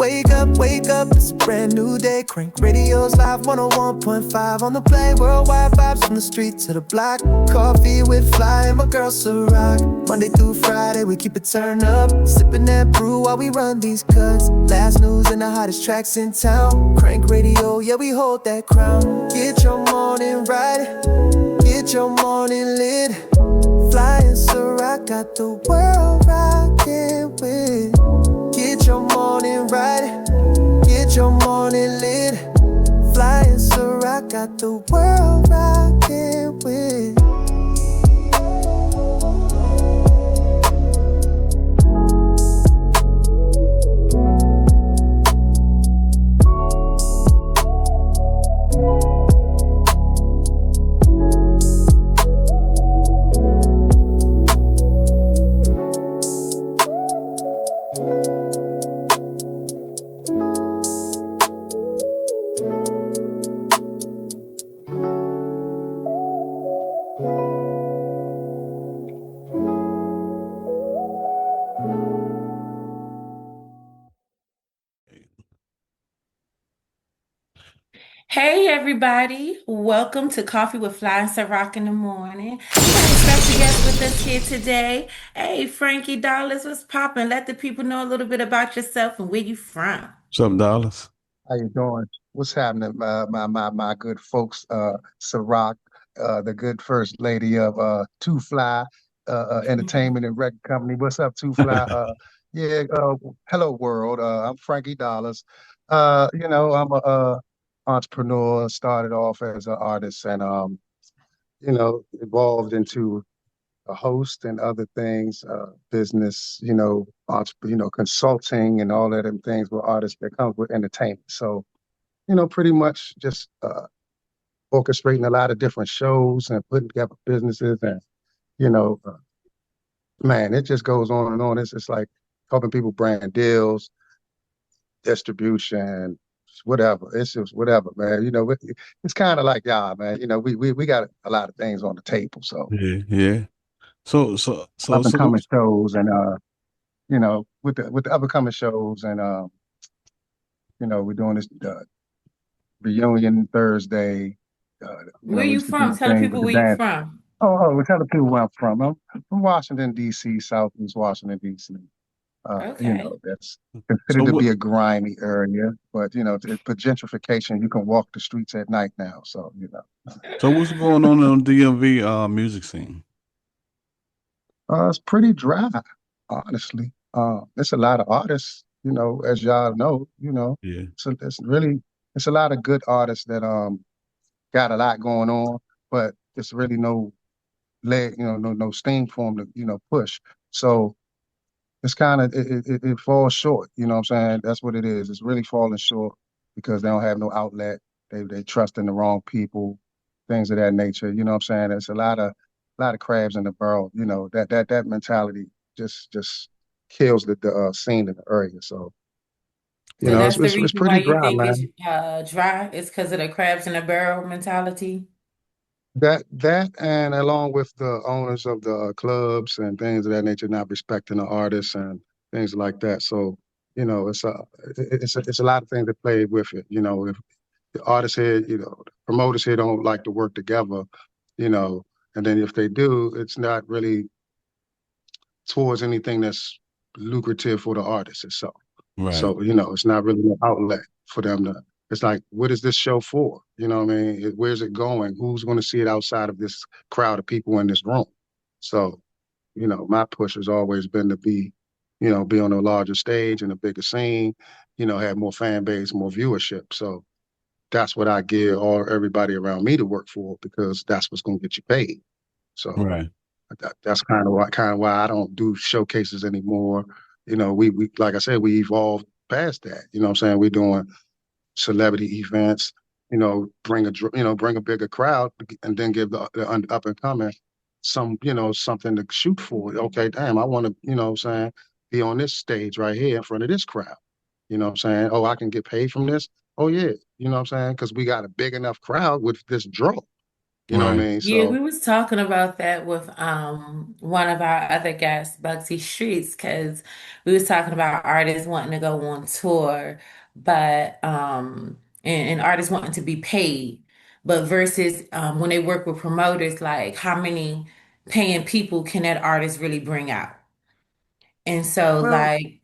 wake up, it's a brand new day. Crank radios live 101.5 on the play. Worldwide vibes from the street to the block. Coffee with Flyy and my girl Ciroc. Monday through Friday, we keep it turned up. Sipping that brew while we run these cuts. Last news and the hottest tracks in town. Crank radio, yeah, we hold that crown. Get your morning right, get your morning lit. Flyy Ciroc got the world rocking with. Get your morning right, get your morning lit. Flyy Ciroc got the world rocking with. Hey everybody, welcome to Coffee with Flyy Ciroc in the morning. We got a special guest with us here today. Hey, Frankie Dollars, what's poppin'? Let the people know a little bit about yourself and where you from. What's up, Dollars? How you doing? What's happening, my good folks? Ciroc, the good first lady of Two Fly Entertainment and Record Company. What's up, Two Fly? Yeah. Hello, world. I'm Frankie Dollars. I'm a entrepreneur. Started off as an artist, and evolved into a host and other things, business, consulting and all of them things with artists that comes with entertainment. So, pretty much just orchestrating a lot of different shows and putting together businesses and, you know, uh, man, it just goes on and on. It's just like helping people brand deals, distribution, whatever. It's just whatever, man. It's kind of like, yeah, man, we got a lot of things on the table. So Yeah. up and So coming what's shows and with the up and coming shows and we're doing this reunion Thursday. Where We you used to do from? the Tell the thing with people the where you dance. from. We're telling people where I'm from. I'm from Washington, D.C., Southeast Washington, D.C. Okay. That's so considered to what be a grimy area, but for gentrification, you can walk the streets at night now. so what's going on in the DMV music scene? It's pretty dry, honestly. There's a lot of artists, as y'all know, Yeah. so it's a lot of good artists that got a lot going on, but there's really no leg, no steam for them to, push. So it's kind of it falls short. You know what I'm saying? That's what it is. It's really falling short because they don't have no outlet. They trust in the wrong people, things of that nature. You know what I'm saying? There's a lot of crabs in the barrel. That mentality just kills the scene in the area. So So it's, that's the it's it's reason why pretty you dry, think it's man. dry? It's because of the crabs in the barrel mentality? That and along with the owners of the clubs and things of that nature not respecting the artists and things like that. So it's a lot of things that play with it. If the artists here, the promoters here don't like to work together, you know, and then if they do, it's not really towards anything that's lucrative for the artist itself. Right. So, it's not really an outlet for them to, it's like, what is this show for? You know what I mean? Where's it going? Who's going to see it outside of this crowd of people in this room? So, my push has always been to be on a larger stage and a bigger scene, have more fan base, more viewership. So that's what I gear everybody around me to work for because that's what's going to get you paid. So Right. that's kind of why I don't do showcases anymore. We like I said, we evolved past that. You know what I'm saying? We're doing celebrity events, bring a bigger crowd and then give the up and coming something to shoot for. Okay, damn, I want to, what I'm saying, be on this stage right here in front of this crowd. You know what I'm saying? Oh, I can get paid from this. Oh yeah, you know what I'm saying? Because we got a big enough crowd with this draw. You know what I Right. mean? Yeah, So we was talking about that with one of our other guests, Bugsy Streets, because we was talking about artists wanting to go on tour, but and artists wanting to be paid, but versus when they work with promoters, like how many paying people can that artist really bring out? And so well, like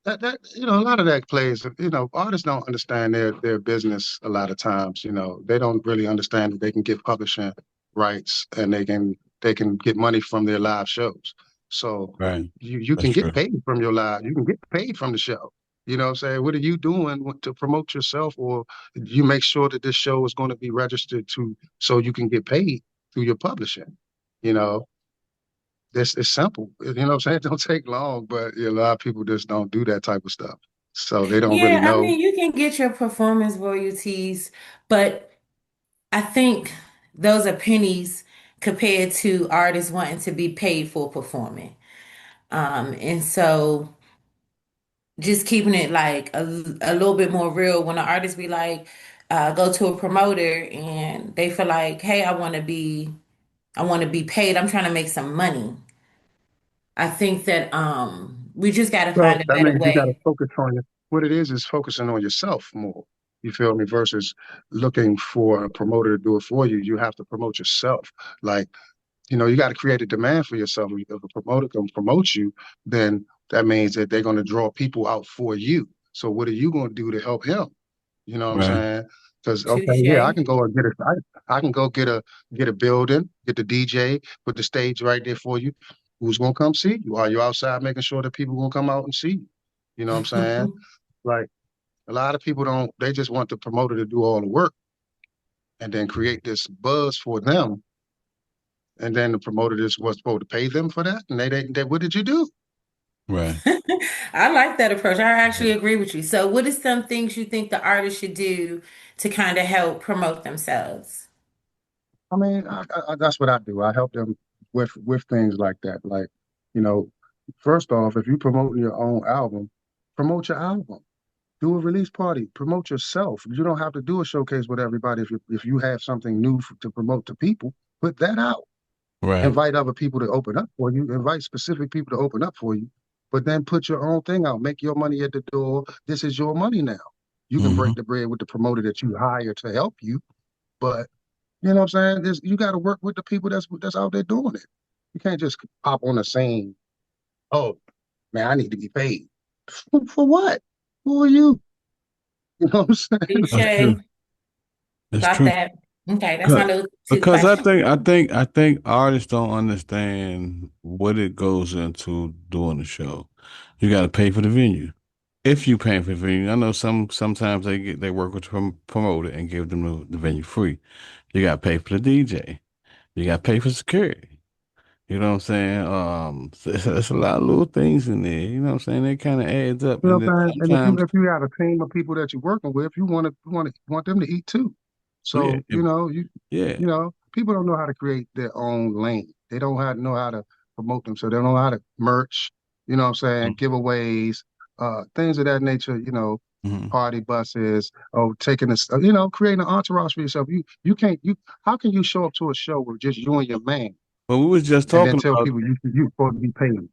that a lot of that plays. Artists don't understand their business a lot of times. They don't really understand that they can get publishing rights and they can get money from their live shows. So Right. you That's can get true. paid from your live. You can get paid from the show. You know what I'm saying? What are you doing to promote yourself, or you make sure that this show is going to be registered to so you can get paid through your publishing? You know, this is simple. You know what I'm saying? It don't take long, but a lot of people just don't do that type of stuff. So they don't really yeah, I know. mean you can get your performance royalties, but I think those are pennies compared to artists wanting to be paid for performing. And so just keeping it like a little bit more real when an artist be like, go to a promoter and they feel like, hey, I want to be paid. I'm trying to make some money. I think that we just got to Well, find a that better means you got to way. focus on your. What it is focusing on yourself more. You feel me? Versus looking for a promoter to do it for you. You have to promote yourself. Like, you got to create a demand for yourself. If a promoter can promote you, then that means that they're going to draw people out for you. So what are you going to do to help him? You know what I'm Right. saying? Because okay, yeah, I Touche. can go and I can go get a building, get the DJ, put the stage right there for you. Who's gonna come see you? Are you outside making sure that people gonna come out and see you? You know what I'm saying? Like a lot of people don't. They just want the promoter to do all the work and then create this buzz for them, and then the promoter just was supposed to pay them for that, and they what did you do? Right. I like that approach. I actually agree with you. So, what are some things you think the artist should do to kind of help promote themselves? I mean, that's what I do. I help them with things like that. Like, you know, first off, if you promoting your own album, promote your album. Do a release party. Promote yourself. You don't have to do a showcase with everybody. If you have something new to promote to people, put that out. Right. Invite other people to open up for you. Invite specific people to open up for you. But then put your own thing out. Make your money at the door. This is your money now. You can Hmm. break the bread with the promoter that you hire to help you, but you know what I'm saying? You got to work with the people that's out there doing it. You can't just pop on the scene. Oh man, I need to be paid for what? Who are you? You know what I'm saying? That's Like, true. Touche. That's Got true. that. Okay, that's my Because, little two because I questions. think I think I think artists don't understand what it goes into doing the show. You got to pay for the venue. If you paying for the venue, I know sometimes they work with a promoter and give them the venue free. You got to pay for the DJ. You got to pay for security. You know what I'm saying? It's a lot of little things in there. You know what I'm saying? It kind of adds up, you know and then what I'm saying? And if you sometimes, if you got a team of people that you're working with, you want them to eat too. yeah, So yeah. people don't know how to create their own lane. They don't know how to promote them. So they don't know how to merch. You know what I'm saying? Giveaways, things of that nature. Mm-hmm. Party buses, oh, taking this, creating an entourage for yourself. You can't you how can you show up to a show with just you and your man But we was just and then talking tell about people you supposed to be paid?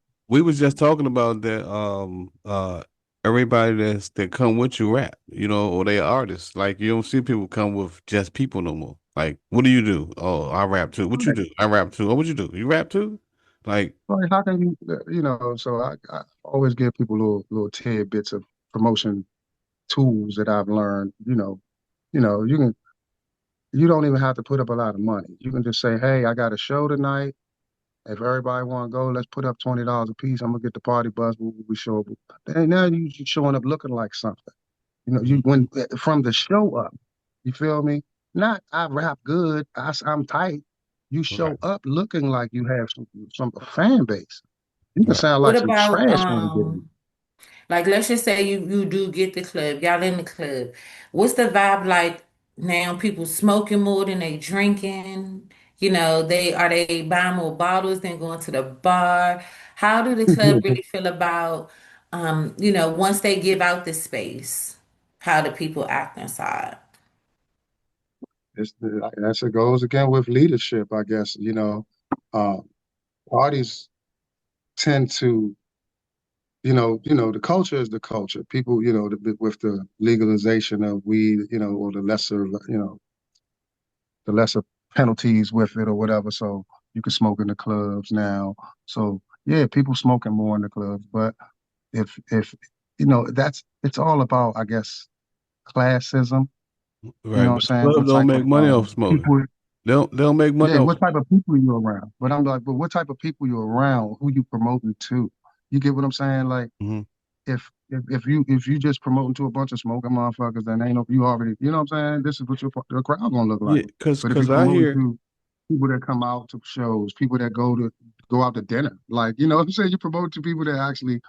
that everybody that come with you rap, or they artists. Like you don't see people come with just people no more. Like, what do you do? Oh, I rap too. What you Right. do? I rap too. Oh, what you do? You rap too? Like, Like how can so I always give people little tidbits of promotion tools that I've learned. You don't even have to put up a lot of money. You can just say, hey, I got a show tonight. If everybody want to go, let's put up $20 a piece. I'm gonna get the party bus. We show up. And now you showing up looking like something. You when from the show up. You feel me? Not I rap good. I'm tight. You show right, up looking like you have some fan base. You can right. sound What like some about trash when you get in. like let's just say you do get the club, y'all in the club. What's the vibe like now? People smoking more than they drinking. They buying more bottles than going to the bar? How do the club really feel about once they give out the space? How do people act inside? That's it goes again with leadership, I guess. Uh, Parties tend to, the culture is the culture. People, with the legalization of weed, or the lesser penalties with it or whatever. So you can smoke in the clubs now. So yeah, people smoking more in the clubs. But if it's all about, I guess, classism. You know Right, what I'm but the saying? club What don't type of make money off smoking. people? They don't make money Yeah, off what type of people you around? But I'm like, but what type of people you around? Who you promoting to? You get what I'm saying? Like, hmm if you just promoting to a bunch of smoking motherfuckers, then ain't no you already, you know what I'm saying? This is what your crowd gonna look like. Yeah, cause But if you cause I promoting hear to people that come out to shows, people that go out to dinner, like, you know what I'm saying? You promote to people that actually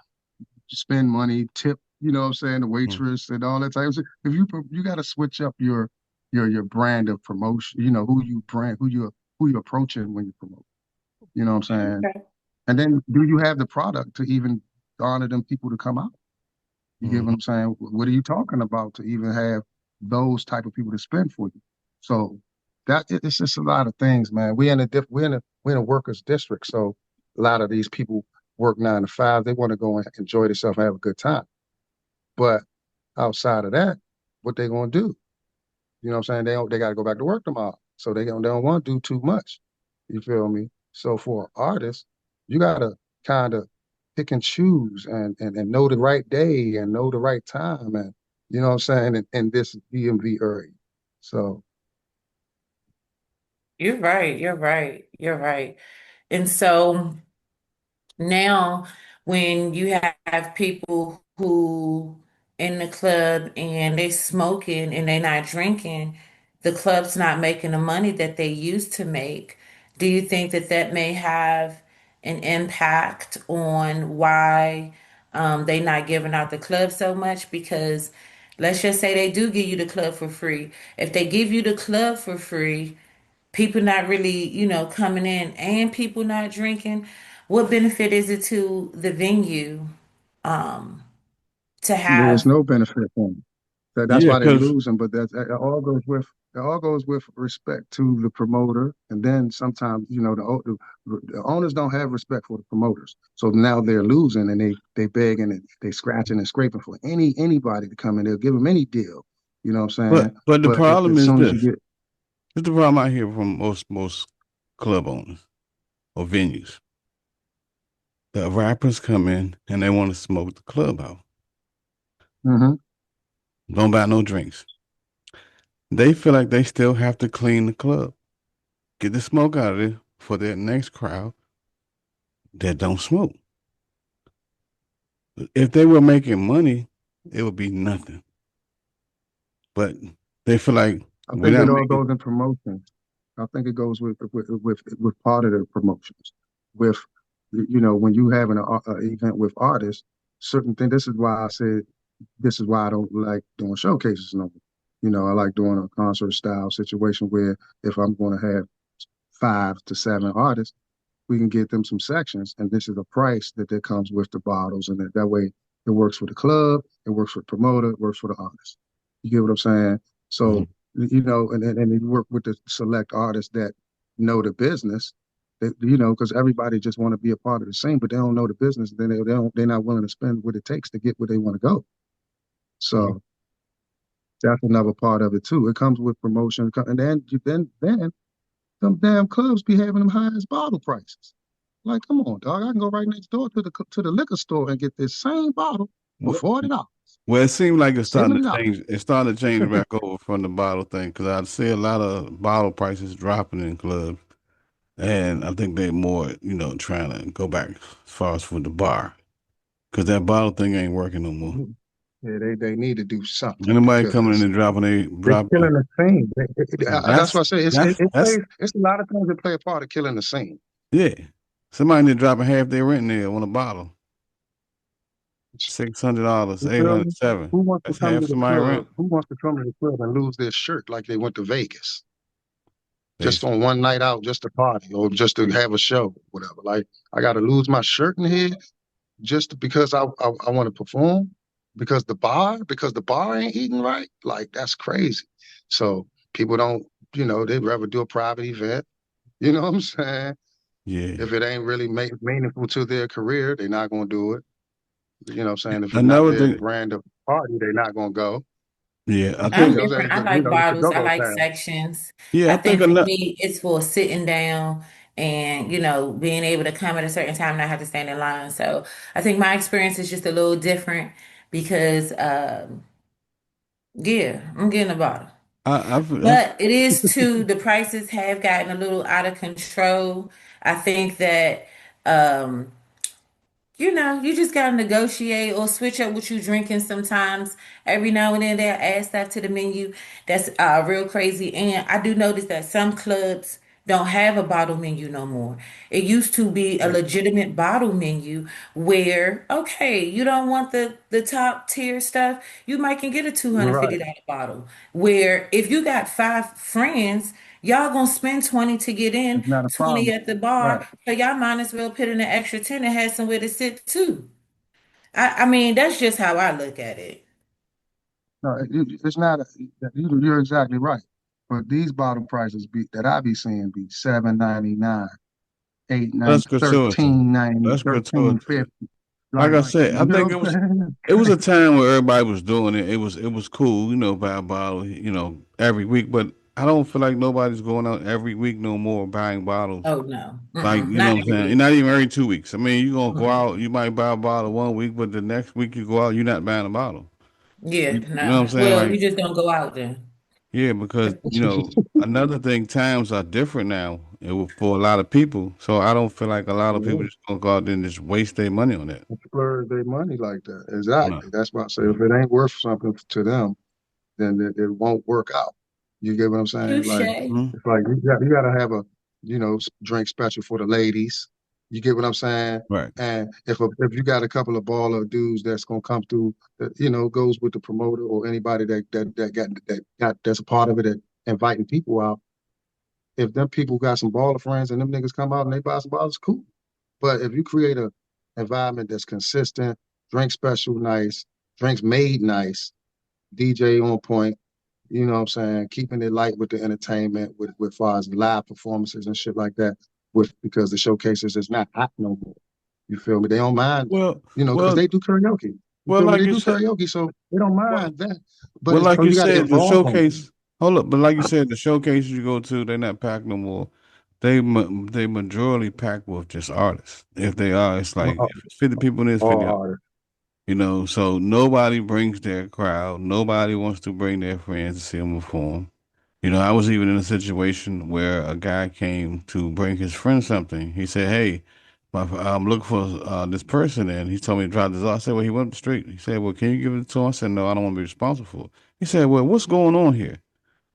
spend money, tip, you know what I'm saying, the mm, waitress and all that type of stuff. If you got to switch up your brand of promotion, who you approaching when you promote. You know what I'm saying? Okay. And then do you have the product to even garner them people to come out? You get what mhm. I'm saying? What are you talking about to even have those type of people to spend for you? So it's just a lot of things, man. We're in a workers district, so a lot of these people work 9 to 5. They want to go and enjoy themselves and have a good time. But outside of that, what they gonna do? You know what I'm saying? They got to go back to work tomorrow, so they don't want to do too much. You feel me? So for artists, you gotta kind of pick and choose and know the right day and know the right time, and you know what I'm saying, in this DMV area. So You're right. You're right. You're right. And so now, when you have people who in the club and they smoking and they not drinking, the club's not making the money that they used to make. Do you think that that may have an impact on why they not giving out the club so much? Because let's just say they do give you the club for free. If they give you the club for free, people not really, coming in and people not drinking, what benefit is it to the venue um to there's have no benefit for them. That's Yeah, why they cause losing. But it all goes with respect to the promoter, and then sometimes the owners don't have respect for the promoters. So now they're losing, and they begging and they scratching and scraping for anybody to come in. They'll give them any deal. You know what I'm but saying? but the But problem as is soon as you this. get, This is the problem I hear from most club owners or venues. The rappers come in and they want to smoke the club out. hmm Don't buy no drinks. They feel like they still have to clean the club, get the smoke out of it for their next crowd that don't smoke. If they were making money, it would be nothing. But they feel like I we're think not it all making. goes in promotion. I think it goes with part of the promotions. With when you having an event with artists, certain things. This is why I said this is why I don't like doing showcases no more. I like doing a concert style situation where if I'm going to have 5 to 7 artists, we can get them some sections, and this is the price that comes with the bottles, and that way it works for the club, it works for the promoter, it works for the artist. You get what I'm saying? So Mhm. and you work with the select artists that know the business. Because everybody just want to be a part of the scene, but they don't know the business. Then they're not willing to spend what it takes to get where they want to go. So that's another part of it too. It comes with promotion, and then them damn clubs be having them highest bottle prices. Like, come on, dog. I can go right next door to the liquor store and get this same bottle for Well, $40, well, it seems like it's starting to $70. change. It's starting to change back over from the bottle thing because I see a lot of bottle prices dropping in clubs. And I think they're more, trying to go back as far as for the bar because that bottle thing ain't working no more. Yeah, they need to do something Anybody coming in because and dropping a they're dropping killing the scene. That's that's what I say. that's It's a lot of things that play a part of killing the scene. yeah. Somebody need dropping half their rent there on a bottle. $600, You eight feel hundred, me? seven. Who wants to That's come half to the somebody's club? rent. Who wants to come to the club and lose their shirt like they went to Vegas just Basically. on one night out, just to party or just to have a show, whatever? Like, I got to lose my shirt in here just because I want to perform because the bar ain't eating right. Like, that's crazy. So people don't they'd rather do a private event. You know what I'm saying? Yeah. If it ain't really meaningful to their career, they're not gonna do it. You know what I'm saying? If it's not Another their thing, brand of party, they're not gonna go. yeah, I I'm think, You know what I'm different. saying? I But like it's a bottles. I go-go like town. sections. yeah, I I think think for another, me, it's for sitting down and, being able to come at a certain time and not have to stand in line. So I think my experience is just a little different because, yeah, I'm getting a bottle. I But it is too, the prices have gotten a little out of control. I think that, um, you just gotta negotiate or switch up what you drinking sometimes. Every now and then they'll add stuff to the menu. That's real crazy. And I do notice that some clubs don't have a bottle menu no more. It used to be a Yeah. legitimate bottle menu where, okay, you don't want the top tier stuff, you might can get a Right. $250 bottle. Where if you got five friends, y'all gonna spend 20 to get in, It's not a 20 problem. at the Right. bar. So y'all might as well put in an extra 10 and have somewhere to sit too. I mean, that's just how I look at it. No, it's not. You're exactly right. But these bottle prices that I be seeing be $7.99, eight that's nine, gratuitous. 13.90, That's gratuitous. 13.50. Like I Like said, you I know think what I'm saying? it was a time where everybody was doing it. It was cool, buy a bottle, every week. But I don't feel like nobody's going out every week no more buying bottles. Oh no. Like, Mm-mm. you know Not what I'm every saying? week. Not even every 2 weeks. I mean, you gonna go Mm-mm. out, you might buy a bottle one week, but the next week you go out, you're not buying a bottle. Yeah, You know what I'm no. saying? Well, you Like, just don't go out then. yeah, because another thing, times are different now for a lot of people. So I don't feel like a lot of people Yeah, just gonna go out there and just waste their money on that. splurge their money like that. No. Exactly. That's why I say if it ain't worth something to them, then it won't work out. You get what I'm saying? Like Touche. Mhm. it's like you gotta have a drink special for the ladies. You get what I'm saying? Right. And if you got a couple of baller dudes that's gonna come through that goes with the promoter or anybody that got that's a part of it that inviting people out. If them people got some baller friends and them niggas come out and they buy some bottles, cool. But if you create a environment that's consistent, drink special nice, drinks made nice, DJ on point, you know what I'm saying, keeping it light with the entertainment, with far as live performances and shit like that, because the showcases is not hot no more. You feel me? They don't mind, Well, because well, they do karaoke. You well, feel me? like They you do said, karaoke, so they don't well, mind that. But well, it's like so you you got to said, the involve them. showcase. Hold up, but like you said, the showcases you go to, they're not packed no more. They majorly packed with just artists. If they are, it's like All, if it's 50 people in this, 50 all out. artists. So nobody brings their crowd. Nobody wants to bring their friends to see them perform. I was even in a situation where a guy came to bring his friend something. He said, "Hey, I'm looking for this person," and he told me to drive this off. I said, "Well, he went up the street." He said, "Well, can you give it to him?" I said, "No, I don't want to be responsible for it." He said, "Well, what's going on here?"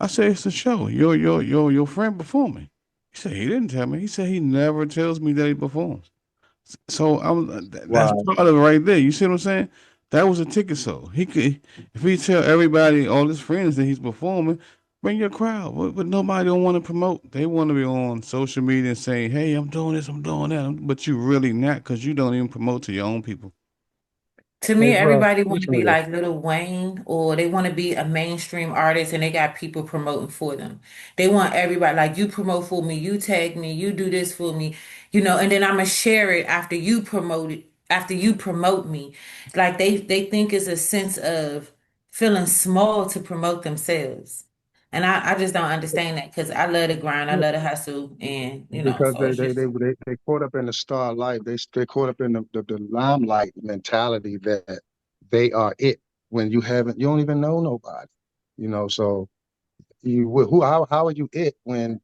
I said, "It's a show. Your friend performing." He said, "He didn't tell me." He said, "He never tells me that he performs." So that's Wow. part of it right there. You see what I'm saying? That was a ticket sold. He could, if he tell everybody, all his friends that he's performing, bring your crowd. But nobody don't want to promote. They want to be on social media and saying, "Hey, I'm doing this, I'm doing that," but you really not because you don't even promote to your own people. To Hey, me, bro, everybody want to listen to be this. like Lil Wayne or they want to be a mainstream artist and they got people promoting for them. They want everybody like you promote for me, you tag me, you do this for me, and then I'm gonna share it after you promote it, after you promote me. Like they think it's a sense of feeling small to promote themselves. And I just don't understand that because I love the grind, I love the hustle, and Because so they it's they just they they caught up in the star life. They caught up in the limelight mentality that they are it when you don't even know nobody. So how are you it when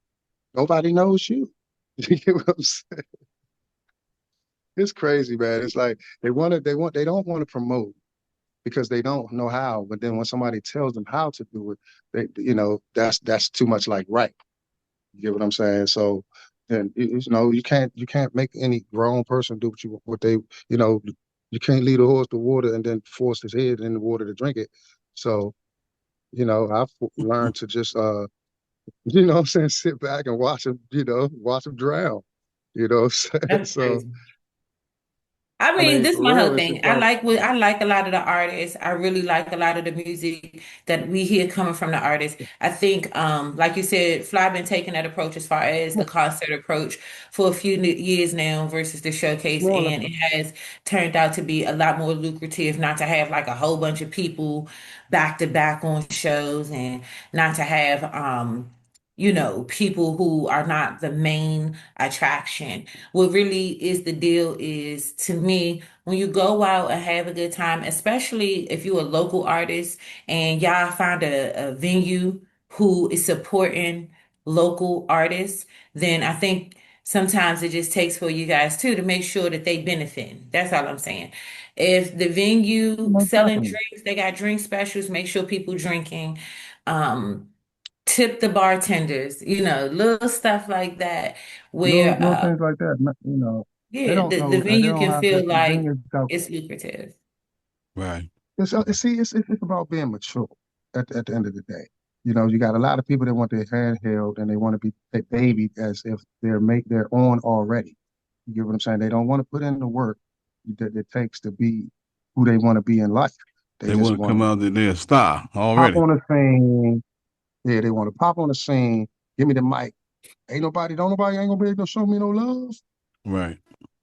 nobody knows you? You get what I'm saying? It's crazy, man. It's like they don't want to promote because they don't know how. But then when somebody tells them how to do it, that's too much like right. You get what I'm saying? So then you can't make any grown person do what they you know you can't lead a horse to water and then force his head in the water to drink it. So I've learned to just what I'm saying, sit back and watch him drown. You know what I'm saying? that's So crazy. I I mean, mean, this is for my whole real, it's thing. just like, I like a lot of the artists. I really like a lot of the music that we hear coming from the artists. I think, like you said, Fly been taking that approach as far as the concert approach for a few years now versus the showcase, well, and it has turned out to be a lot more lucrative not to have like a whole bunch of people back to back on shows and not to have people who are not the main attraction. What really is the deal is, to me, when you go out and have a good time, especially if you're a local artist and y'all find a venue who is supporting local artists, then I think sometimes it just takes for you guys too to make sure that they benefit. That's all I'm saying. If the venue most selling definitely. drinks, they got drink specials, make sure people drinking. Um, Tip the bartenders, little stuff like that, where Little things like that, they yeah, don't the know that. They venue don't can have the feel like venues out. it's lucrative. Right. It's about being mature at the end of the day. You got a lot of people that want their hand held and they want to be babied as if they're on already. You get what I'm saying? They don't want to put in the work that it takes to be who they want to be in life. They They just want to want come to out that they're a star pop already. on a scene. Yeah, they want to pop on the scene. Give me the mic. Don't nobody ain't gonna be able to show me no love. Right.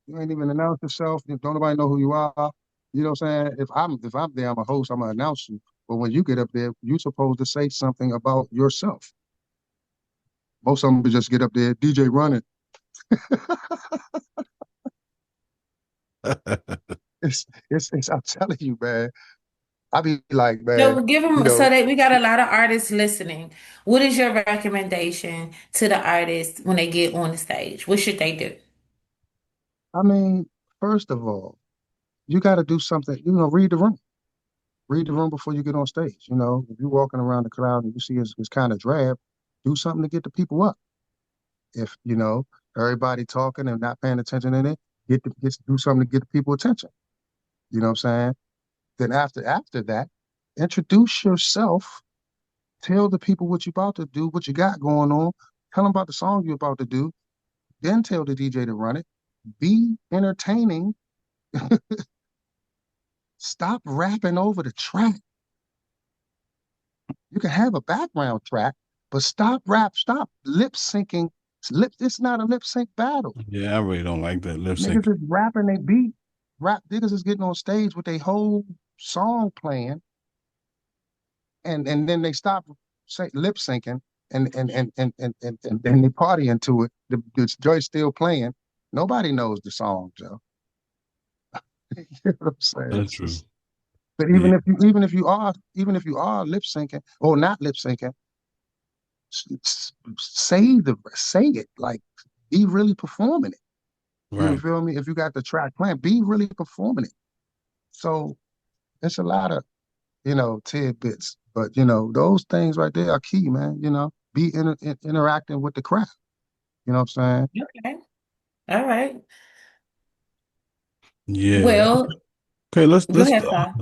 You ain't even announced yourself. Don't nobody know who you are. You know what I'm saying? If I'm there, I'm a host, I'm gonna announce you. But when you get up there, you're supposed to say something about yourself. Most of them just get up there, DJ running. It's I'm telling you, man. I be like, man, So give you them so know, that we got a lot of artists listening. What is your recommendation to the artists when they get on the stage? What should they do? I mean, first of all, you gotta do something, read the room. Read the room before you get on stage. If you're walking around the crowd and you see it's kind of drab, do something to get the people up. If everybody talking and not paying attention in it, do something to get the people attention. You know what I'm saying? Then after that, introduce yourself. Tell the people what you're about to do, what you got going on. Tell them about the song you're about to do. Then tell the DJ to run it. Be entertaining. Stop rapping over the track. You can have a background track, but stop lip syncing. It's not a lip sync battle. Yeah, I really don't like that lip sync. Niggas is rapping they beat. Rap niggas is getting on stage with their whole song playing, and then they stop lip syncing and then they party into it. The joint's still playing. Nobody knows the song, Joe. You know what I'm saying? That's It's true. just, but Yeah. even if you are lip syncing or not lip syncing, say it like be really performing it. You Right. feel me? If you got the track playing, be really performing it. So it's a lot of tidbits, but those things right there are key, man. Be interacting with the crowd. You know what I'm saying? Okay. All right. Yeah. Well, Okay, let's go let's ahead, Fly.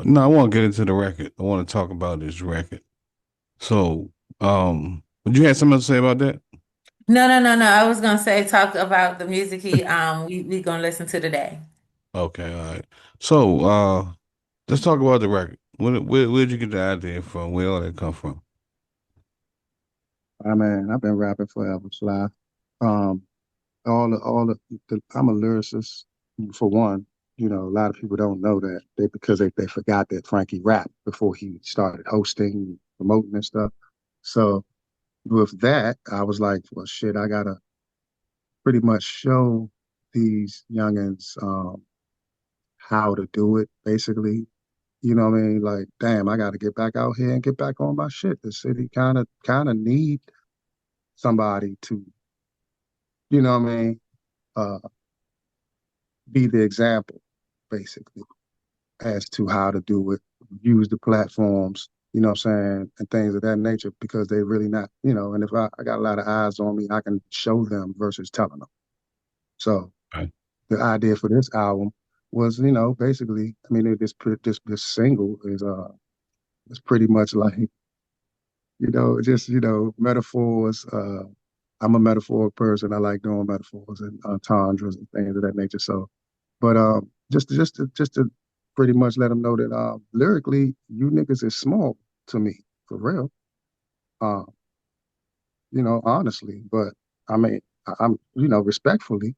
no, I want to get into the record. I want to talk about this record. So, would you have something to say about that? No, no, no, no. I was gonna say talk about the music we gonna listen to today. Okay, all right. So, let's talk about the record. Where'd you get the idea from? Where all that come from? I mean, I've been rapping forever, Sly. Um, I'm a lyricist for one. A lot of people don't know that because they forgot that Frankie rapped before he started hosting, promoting and stuff. So with that, I was like, well, shit, I gotta pretty much show these youngins how to do it, basically. You know what I mean? Like, damn, I gotta get back out here and get back on my shit. The city kind of need somebody to, you know what I mean, uh, be the example, basically, as to how to do it, use the platforms, what I'm saying, and things of that nature, because they really not, and if I got a lot of eyes on me, I can show them versus telling them. So Right. the idea for this album was, basically, I mean, this single is pretty much like, just, metaphors. I'm a metaphoric person. I like doing metaphors and entendres and things of that nature. So But just to pretty much let them know that lyrically, you niggas is small to me for real. Uh, honestly. But I mean, I'm respectfully,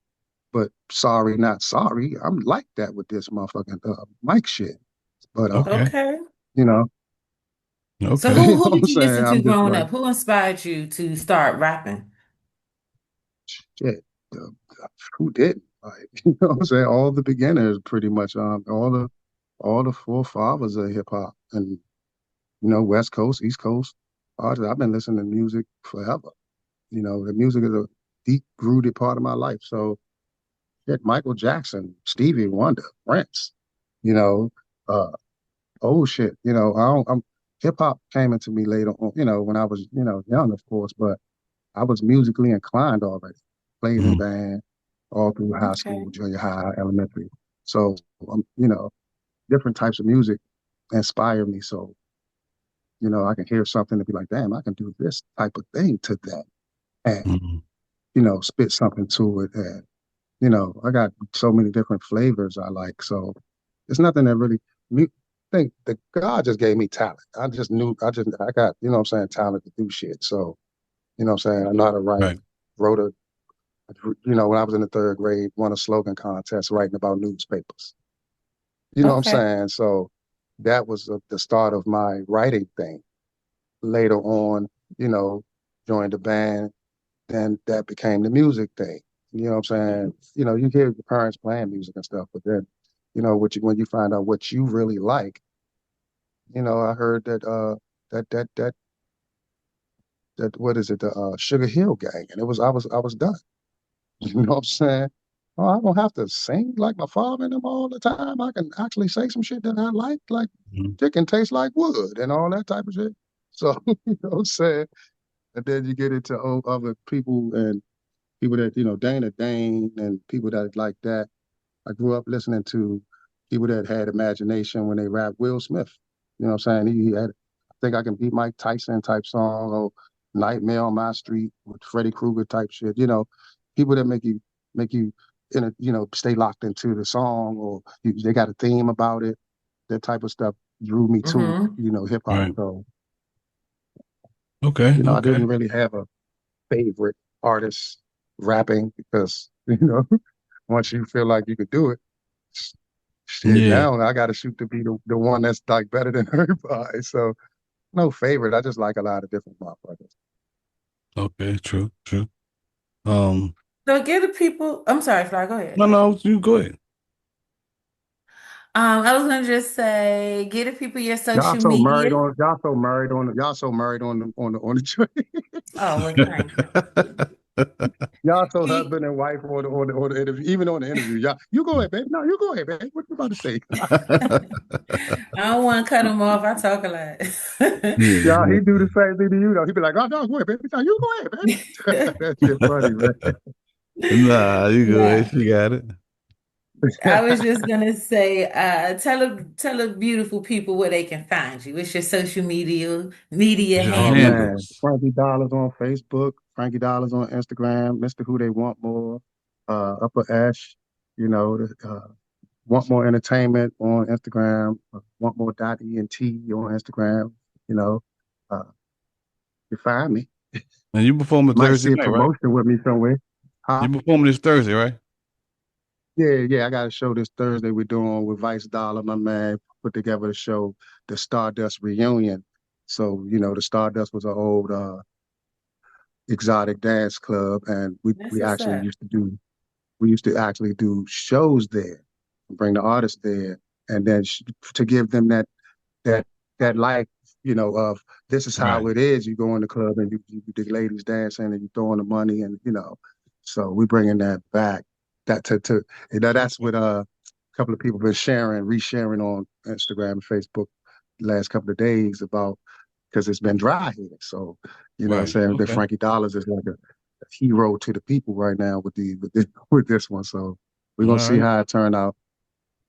but sorry, not sorry. I'm like that with this motherfucking mic shit. But Okay. Okay. you know, So Okay. who you know who what I'm did you saying? listen to I'm just growing like up? Who inspired you to start rapping? shit. Uh, who didn't? Like, you know what I'm saying? All the beginners, pretty much. All the forefathers of hip hop, and West Coast, East Coast artists. I've been listening to music forever. The music is a deep rooted part of my life. So, shit, Michael Jackson, Stevie Wonder, Prince, you know, uh, oh shit, hip hop came into me later on, when I was, young, of course, but I was musically inclined already. Played in Mhm. band all through high Okay. school, junior high, elementary. So, different types of music inspire me. So, I can hear something and be like, damn, I can do this type of thing to that. And, Mhm. spit something to it. And, I got so many different flavors I like. So it's nothing that really me think that God just gave me talent. I got, what I'm saying, talent to do shit. So, what I'm saying, I know how to write, Right. wrote a when I was in the third grade, won a slogan contest writing about newspapers. You know what I'm Okay. saying? So that was the start of my writing thing. Later on, you know, joined the band, then that became the music thing. You know what I'm saying? You hear your parents playing music and stuff, but then, when you find out what you really like, I heard that that that that what is it, the Sugar Hill Gang, and I was done. You know what I'm saying? Oh, I don't have to sing like my father and them all the time. I can actually say some shit that I like Mhm. chicken tastes like wood and all that type of shit. So, you know what I'm saying? And then you get into other people and people that, Dana Dane and people that like that. I grew up listening to people that had imagination when they rapped. Will Smith. You know what I'm saying? He had, I think I can beat Mike Tyson type song or Nightmare on My Street with Freddy Krueger type shit. People that make you stay locked into the song or they got a theme about it. That type of stuff drew me to, Mm-hmm. hip hop. Right. So, Okay. I Okay. didn't really have a favorite artist rapping because, once you feel like you could do it, shit, Yeah. now I got to shoot to be the one that's like better than everybody. So no favorite. I just like a lot of different motherfuckers. Okay. True. True. Um. So give the people, I'm sorry, Fly, go ahead. No. No. You go ahead. I was gonna just say, give the people your Y'all social so married media. on y'all so married on y'all so married on the train. Oh, well, thank you. Y'all so Keep, husband and wife on the interview, even on the interview. Y'all, you go ahead, baby. No, you go ahead, baby. What you about to say? I don't want to cut them off. I talk a lot. Y'all, he do the Yeah. same thing to you though. He be like, oh no, go ahead, baby. No, you go ahead, baby. That shit funny, man. Nah. You go ahead. Nah. She got it. I was just gonna say, tell the beautiful people where they can find you. What's your social media Your Oh handle? man, handles. Frankie Dollars on Facebook, Frankie Dollars on Instagram, Mr. Who They Want More, Upper Ash, you know, Want More Entertainment on Instagram, Want More .ent on Instagram, you know, uh, you find me. And you performing Might Thursday see a night, right? promotion with me somewhere. Huh? You performing this Thursday, right? Yeah, I got a show this Thursday we're doing with Vice Dollar, my man, put together the show, the Stardust Reunion. So, the Stardust was an old exotic dance club, and That's what's up. we used to actually do shows there, bring the artists there, and then to give them that that life, of this is how Right. it is. You go in the club and you the ladies dancing and you throwing the money and so we bringing that back. That to that's what a couple of people been resharing on Instagram and Facebook the last couple of days about because it's been dry here. So, what I'm Right. saying, that Okay. Frankie Dollars is like a hero to the people right now with this one. So we're All gonna see right. how it turn out.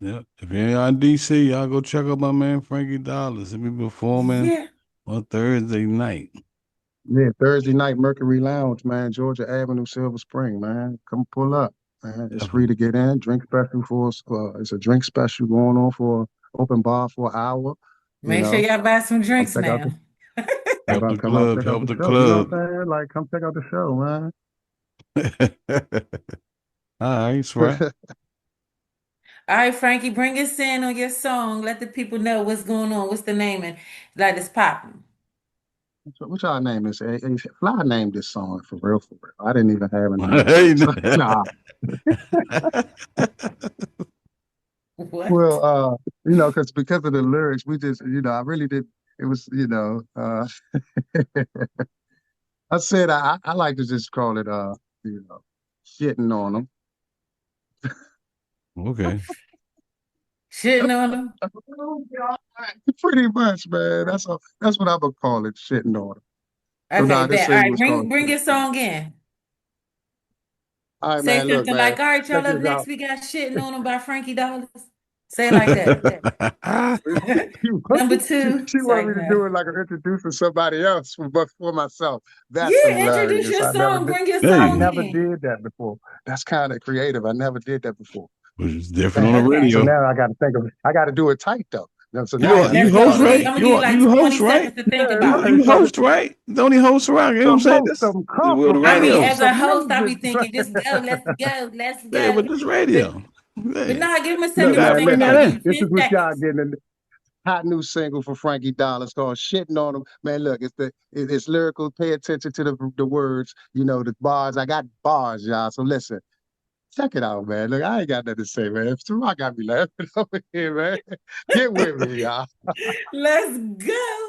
Yep. If you're in DC, y'all go check out my man Frankie Dollars. He'll be performing Yeah. on Thursday night. Yeah, Thursday night, Mercury Lounge, man, Georgia Avenue, Silver Spring, man. Come pull up. man. It's free to get in. Drink special for it's a drink special going on for open bar for an hour. You Make sure know, y'all buy some come drinks check out now. Help the come out club. check out Help the the show. You know what club. I'm saying? Like, come check out the show, man. All right, that's right. All right, Frankie, bring us in on your song. Let the people know what's going on. What's the name and that is popping. What y'all name this? Fly named this song for real, for real. I didn't even have a name. Hey, So, nah. What? Well, because of the lyrics, we just, I really did. It was, I said I like to just call it, shitting on them. okay. Shitting on them? Pretty much, man. That's what I'm gonna call it, shitting on them. So Okay, now this bet. All single right, was called bring Shitting your On 'Em. song in. All right, Say man. Look, something man. like, all right, Check y'all, up this next out. we got Shitting on Them by Frankie Dollars. Say it like that. Number two. She Say wanted me to no. do it like I'm introducing somebody else, but for myself. That's Yeah, introduce hilarious. your song. Bring your There I you song go. never in. did that before. That's kind of creative. I never did that before. Which is different on the Man. Okay. So radio. now I got to think of. I got to do it tight though. So All now I right, got to You let's think go. host, I'm about gonna it. give, right? I'm gonna give you like You 20 host, right? seconds to think Yeah, about it. right. You host, right? Don't he host, right? You know what I'm Some saying? host, This some we're the I mean, radio. as compromise, a some host, I'll be music. thinking, just go, let's Yeah, go. but this But radio. but Yeah. nah, give him a You Look, second to gotta man, think bring about that it. listen. Give in. you This is 10 what y'all seconds. getting. Hot new single for Frankie Dollars called "Shitting on Them." Man, look, it's lyrical. Pay attention to the words. The bars. I got bars, y'all. So listen, check it out, man. Look, I ain't got nothing to say, man. Ciroc got me laughing over here, man. Get with me, y'all. Let's go.